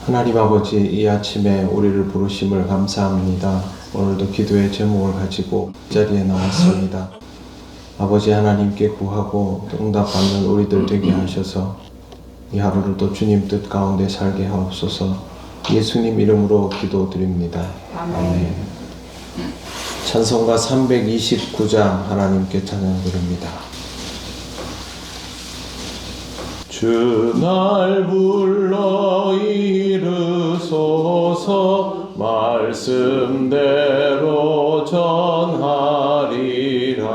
하나님 아버지, 이 아침에 우리를 부르심을 감사합니다. 오늘도 기도의 제목을 가지고 이 자리에 나왔습니다. 아버지 하나님께 구하고 응답받는 우리들 되게 하셔서 이 하루를 또 주님 뜻 가운데 살게 하옵소서. 예수님 이름으로 기도드립니다. 아멘. 찬송가 329장 하나님께 찬양드립니다. 주 날 불러 이르소서 말씀대로 전하리라.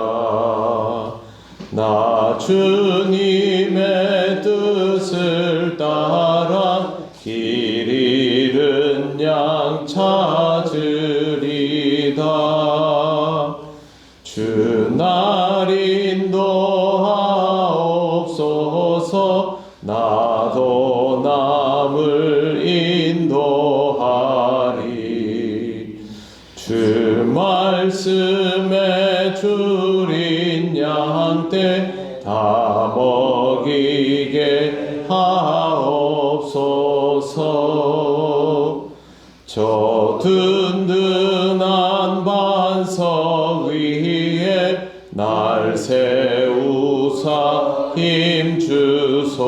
나 주님의 뜻을 따라 길 잃은 양 찾으리다. 주 날 인도하옵소서. 나도 남을 인도하리. 주 말씀에 줄인 양떼 다 먹이게 하옵소서. 저 든든한 반석 위에 날 세우사 힘주소서.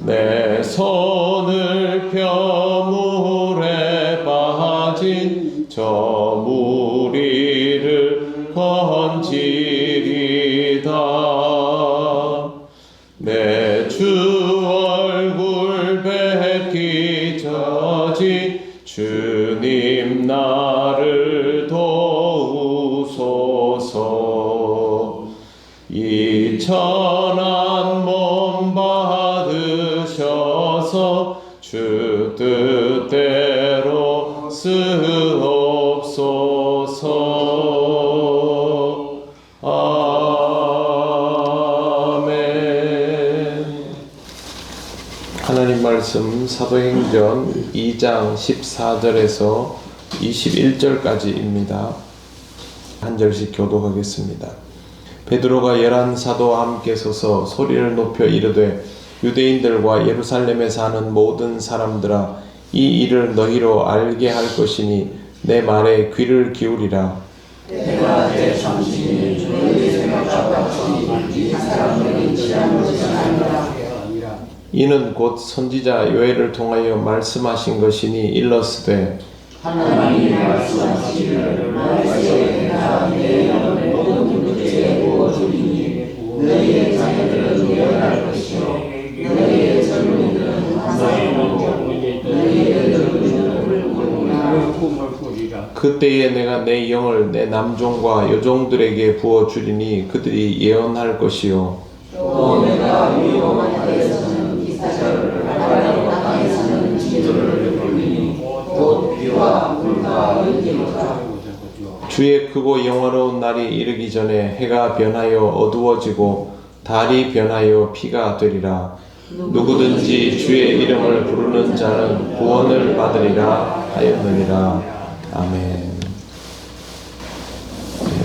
내 손을 펴 물에 빠진 저 무리를 건지리다. 내 주 얼굴 뵙기 전이 주님 나를 도우소서. 이 천한 몸 받으셔서 주 뜻대로 쓰옵소서. 아멘. 하나님 말씀 사도행전 2장 14절에서 21절까지입니다. 한 절씩 교독하겠습니다. 베드로가 11 사도와 함께 서서 소리를 높여 이르되 유대인들과 예루살렘에 사는 모든 사람들아, 이 일을 너희로 알게 할 것이니 내 말에 귀를 기울이라. 내가 내 정신이 너희 생각과 같이 이 사람들이 지한 것이 아니라 이는 곧 선지자 요엘을 통하여 말씀하신 것이니 일렀으되 하나님이 말씀하시기를 너희에게 내가 내 영을 모든 문제에 부어주리니 너희의 자녀들은 예언할 것이요 너희의 젊은이들은 환상을 보고 너희의 늙은이들은 꿈을 꾸리라. 그때에 내가 내 영을 내 남종과 여종들에게 부어주리니 그들이 예언할 것이요 또 내가 위험한 땅에서는 기사절을 하나님 땅에서는 지도를 돌리니 곧 비와 불과 은기로다. 주의 크고 영화로운 날이 이르기 전에 해가 변하여 어두워지고 달이 변하여 피가 되리라. 누구든지 주의 이름을 부르는 자는 구원을 받으리라 하였느니라. 아멘.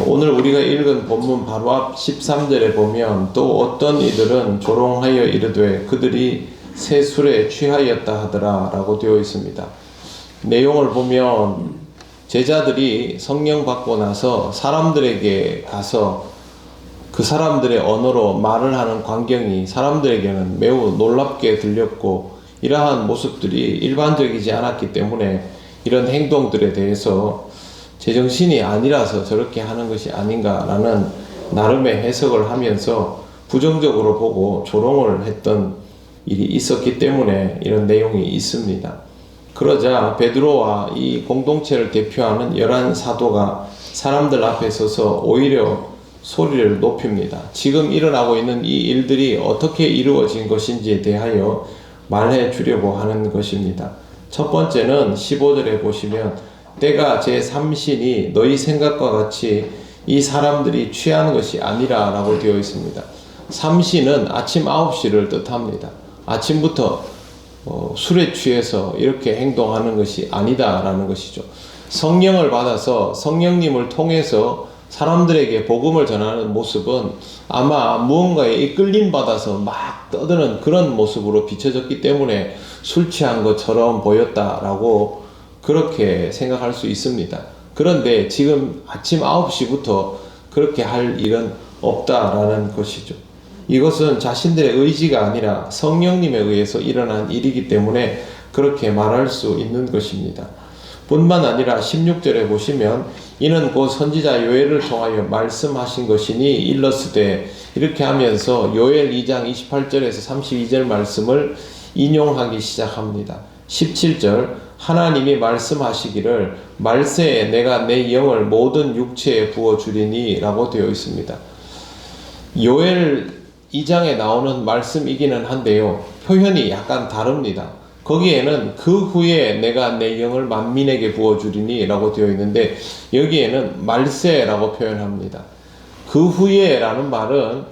오늘 우리가 읽은 본문 바로 앞 13절에 보면 또 어떤 이들은 조롱하여 이르되 그들이 새 술에 취하였다 하더라 라고 되어 있습니다. 내용을 보면 제자들이 성령 받고 나서 사람들에게 가서 그 사람들의 언어로 말을 하는 광경이 사람들에게는 매우 놀랍게 들렸고 이러한 모습들이 일반적이지 않았기 때문에 이런 행동들에 대해서 제정신이 아니라서 저렇게 하는 것이 아닌가라는 나름의 해석을 하면서 부정적으로 보고 조롱을 했던 일이 있었기 때문에 이런 내용이 있습니다. 그러자 베드로와 이 공동체를 대표하는 11 사도가 사람들 앞에 서서 오히려 소리를 높입니다. 지금 일어나고 있는 이 일들이 어떻게 이루어진 것인지에 대하여 말해 주려고 하는 것입니다. 첫 번째는 15절에 보시면 때가 제3신이 너희 생각과 같이 이 사람들이 취한 것이 아니라 라고 되어 있습니다. 삼신은 아침 9시를 뜻합니다. 아침부터 술에 취해서 이렇게 행동하는 것이 아니다 라는 것이죠. 성령을 받아서 성령님을 통해서 사람들에게 복음을 전하는 모습은 아마 무언가에 이끌림 받아서 막 떠드는 그런 모습으로 비춰졌기 때문에 술 취한 것처럼 보였다라고 그렇게 생각할 수 있습니다. 그런데 지금 아침 9시부터 그렇게 할 일은 없다라는 것이죠. 이것은 자신들의 의지가 아니라 성령님에 의해서 일어난 일이기 때문에 그렇게 말할 수 있는 것입니다. 뿐만 아니라 16절에 보시면 이는 곧 선지자 요엘을 통하여 말씀하신 것이니 일렀으되, 이렇게 하면서 요엘 2장 28절에서 32절 말씀을 인용하기 시작합니다. 17절, 하나님이 말씀하시기를 말세에 내가 내 영을 모든 육체에 부어주리니 라고 되어 있습니다. 요엘 2장에 나오는 말씀이기는 한데요, 표현이 약간 다릅니다. 거기에는 그 후에 내가 내 영을 만민에게 부어주리니 라고 되어 있는데, 여기에는 말세라고 표현합니다. 그 후에 라는 말은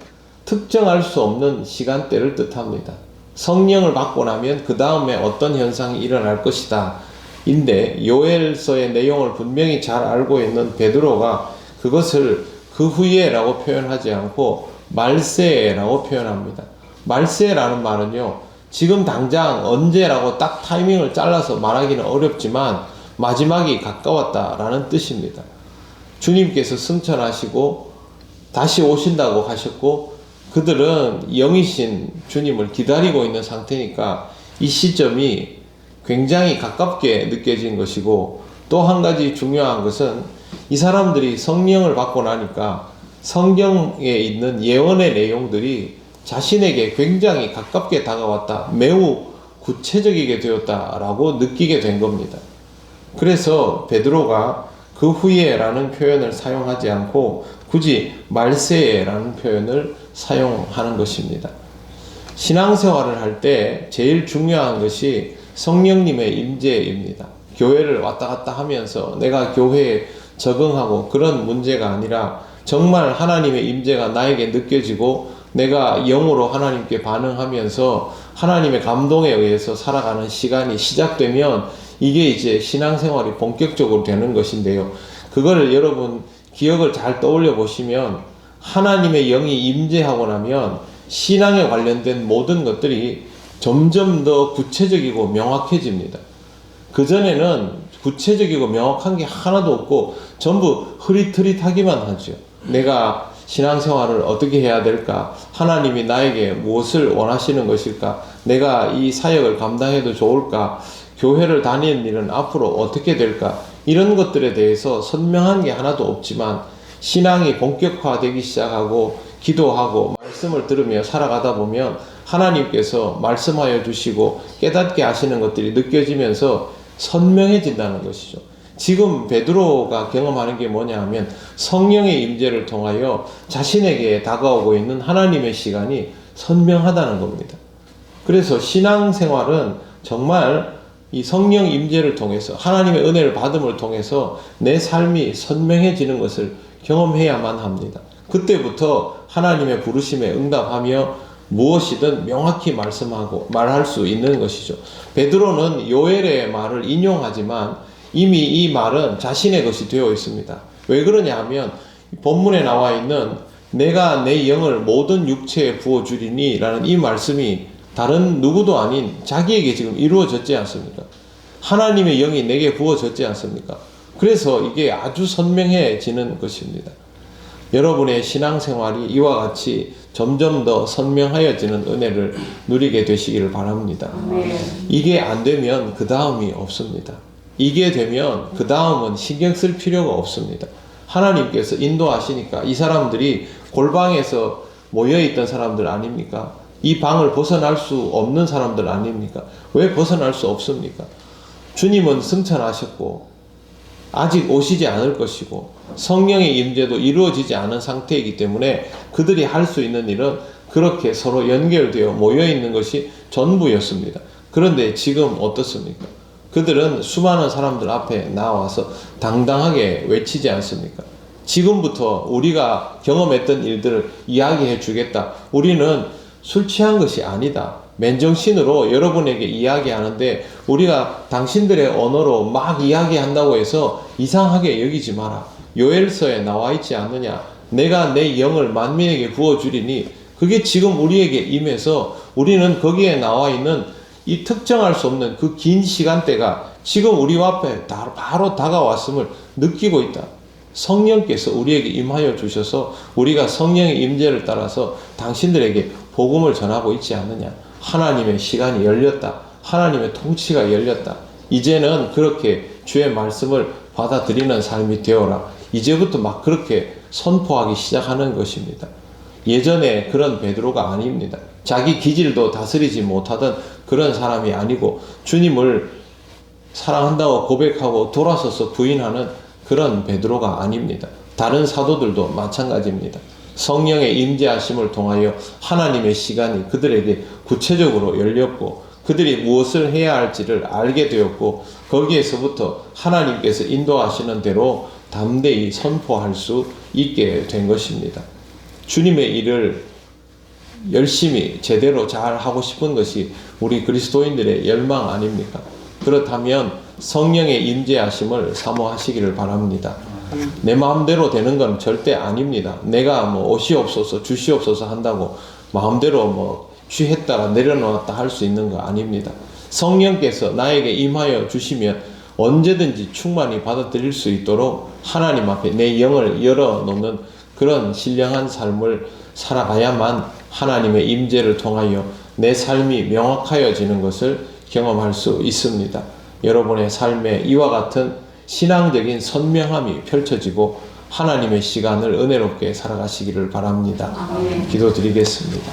특정할 수 없는 시간대를 뜻합니다. 성령을 받고 나면 그 다음에 어떤 현상이 일어날 것이다 인데, 요엘서의 내용을 분명히 잘 알고 있는 베드로가 그것을 그 후에 라고 표현하지 않고 말세라고 표현합니다. 말세라는 말은요, 지금 당장 언제라고 딱 타이밍을 잘라서 말하기는 어렵지만 마지막이 가까웠다라는 뜻입니다. 주님께서 승천하시고 다시 오신다고 하셨고, 그들은 영이신 주님을 기다리고 있는 상태니까 이 시점이 굉장히 가깝게 느껴진 것이고, 또 한 가지 중요한 것은 이 사람들이 성령을 받고 나니까 성경에 있는 예언의 내용들이 자신에게 굉장히 가깝게 다가왔다, 매우 구체적이게 되었다라고 느끼게 된 겁니다. 그래서 베드로가 그 후에라는 표현을 사용하지 않고 굳이 말세에라는 표현을 사용하는 것입니다. 신앙생활을 할 때 제일 중요한 것이 성령님의 임재입니다. 교회를 왔다 갔다 하면서 내가 교회에 적응하고 그런 문제가 아니라 정말 하나님의 임재가 나에게 느껴지고 내가 영으로 하나님께 반응하면서 하나님의 감동에 의해서 살아가는 시간이 시작되면 이게 이제 신앙생활이 본격적으로 되는 것인데요. 그걸 여러분 기억을 잘 떠올려 보시면 하나님의 영이 임재하고 나면 신앙에 관련된 모든 것들이 점점 더 구체적이고 명확해집니다. 그전에는 구체적이고 명확한 게 하나도 없고 전부 흐릿흐릿하기만 하죠. 내가 신앙생활을 어떻게 해야 될까? 하나님이 나에게 무엇을 원하시는 것일까? 내가 이 사역을 감당해도 좋을까? 교회를 다니는 일은 앞으로 어떻게 될까? 이런 것들에 대해서 선명한 게 하나도 없지만 신앙이 본격화되기 시작하고 기도하고 말씀을 들으며 살아가다 보면 하나님께서 말씀하여 주시고 깨닫게 하시는 것들이 느껴지면서 선명해진다는 것이죠. 지금 베드로가 경험하는 게 뭐냐 하면 성령의 임재를 통하여 자신에게 다가오고 있는 하나님의 시간이 선명하다는 겁니다. 그래서 신앙생활은 정말 이 성령 임재를 통해서 하나님의 은혜를 받음을 통해서 내 삶이 선명해지는 것을 경험해야만 합니다. 그때부터 하나님의 부르심에 응답하며 무엇이든 명확히 말씀하고 말할 수 있는 것이죠. 베드로는 요엘의 말을 인용하지만 이미 이 말은 자신의 것이 되어 있습니다. 왜 그러냐 하면 본문에 나와 있는 내가 내 영을 모든 육체에 부어주리니 라는 이 말씀이 다른 누구도 아닌 자기에게 지금 이루어졌지 않습니까? 하나님의 영이 내게 부어졌지 않습니까? 그래서 이게 아주 선명해지는 것입니다. 여러분의 신앙생활이 이와 같이 점점 더 선명하여지는 은혜를 누리게 되시기를 바랍니다. 이게 안 되면 그 다음이 없습니다. 이게 되면 그 다음은 신경 쓸 필요가 없습니다. 하나님께서 인도하시니까 이 사람들이 골방에서 모여있던 사람들 아닙니까? 이 방을 벗어날 수 없는 사람들 아닙니까? 왜 벗어날 수 없습니까? 주님은 승천하셨고 아직 오시지 않을 것이고 성령의 임재도 이루어지지 않은 상태이기 때문에 그들이 할 수 있는 일은 그렇게 서로 연결되어 모여있는 것이 전부였습니다. 그런데 지금 어떻습니까? 그들은 수많은 사람들 앞에 나와서 당당하게 외치지 않습니까? 지금부터 우리가 경험했던 일들을 이야기해 주겠다. 우리는 술 취한 것이 아니다. 맨정신으로 여러분에게 이야기하는데 우리가 당신들의 언어로 막 이야기한다고 해서 이상하게 여기지 마라. 요엘서에 나와 있지 않느냐. 내가 내 영을 만민에게 부어주리니, 그게 지금 우리에게 임해서 우리는 거기에 나와 있는 이 특정할 수 없는 그 긴 시간대가 지금 우리 앞에 바로 다가왔음을 느끼고 있다. 성령께서 우리에게 임하여 주셔서 우리가 성령의 임재를 따라서 당신들에게 복음을 전하고 있지 않느냐. 하나님의 시간이 열렸다. 하나님의 통치가 열렸다. 이제는 그렇게 주의 말씀을 받아들이는 삶이 되어라. 이제부터 막 그렇게 선포하기 시작하는 것입니다. 예전에 그런 베드로가 아닙니다. 자기 기질도 다스리지 못하던 그런 사람이 아니고 주님을 사랑한다고 고백하고 돌아서서 부인하는 그런 베드로가 아닙니다. 다른 사도들도 마찬가지입니다. 성령의 임재하심을 통하여 하나님의 시간이 그들에게 구체적으로 열렸고 그들이 무엇을 해야 할지를 알게 되었고 거기에서부터 하나님께서 인도하시는 대로 담대히 선포할 수 있게 된 것입니다. 주님의 일을 열심히 제대로 잘 하고 싶은 것이 우리 그리스도인들의 열망 아닙니까? 그렇다면 성령의 임재하심을 사모하시기를 바랍니다. 내 마음대로 되는 건 절대 아닙니다. 내가 오시옵소서 주시옵소서 한다고 마음대로 취했다가 내려놓았다 할 수 있는 거 아닙니다. 성령께서 나에게 임하여 주시면 언제든지 충만히 받아들일 수 있도록 하나님 앞에 내 영을 열어놓는 그런 신령한 삶을 살아가야만 하나님의 임재를 통하여 내 삶이 명확하여지는 것을 경험할 수 있습니다. 여러분의 삶에 이와 같은 신앙적인 선명함이 펼쳐지고 하나님의 시간을 은혜롭게 살아가시기를 바랍니다. 기도드리겠습니다.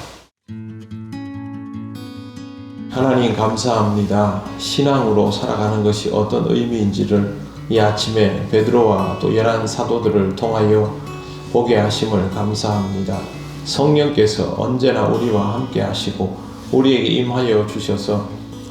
하나님 감사합니다. 신앙으로 살아가는 것이 어떤 의미인지를 이 아침에 베드로와 또 11 사도들을 통하여 보게 하심을 감사합니다. 성령께서 언제나 우리와 함께 하시고 우리에게 임하여 주셔서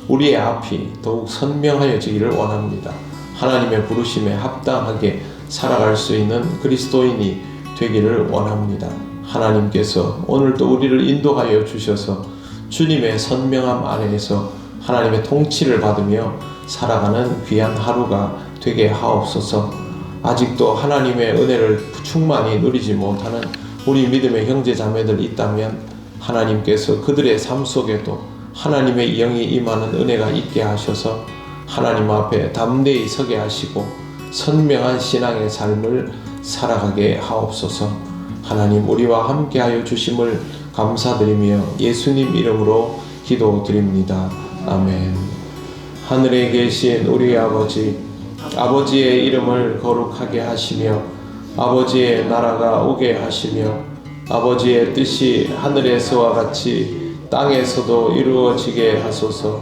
우리의 앞이 더욱 선명하여지기를 원합니다. 하나님의 부르심에 합당하게 살아갈 수 있는 그리스도인이 되기를 원합니다. 하나님께서 오늘도 우리를 인도하여 주셔서 주님의 선명함 안에서 하나님의 통치를 받으며 살아가는 귀한 하루가 되게 하옵소서. 아직도 하나님의 은혜를 충만히 누리지 못하는 우리 믿음의 형제 자매들 있다면 하나님께서 그들의 삶 속에도 하나님의 영이 임하는 은혜가 있게 하셔서 하나님 앞에 담대히 서게 하시고 선명한 신앙의 삶을 살아가게 하옵소서. 하나님 우리와 함께하여 주심을 감사드리며 예수님 이름으로 기도드립니다. 아멘. 하늘에 계신 우리 아버지, 아버지의 이름을 거룩하게 하시며 아버지의 나라가 오게 하시며 아버지의 뜻이 하늘에서와 같이 땅에서도 이루어지게 하소서.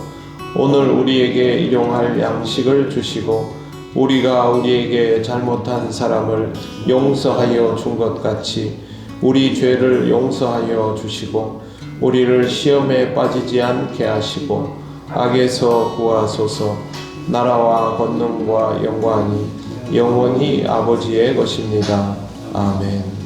오늘 우리에게 일용할 양식을 주시고 우리가 우리에게 잘못한 사람을 용서하여 준 것 같이 우리 죄를 용서하여 주시고 우리를 시험에 빠지지 않게 하시고 악에서 구하소서. 나라와 권능과 영광이 영원히 아버지의 것입니다. 아멘.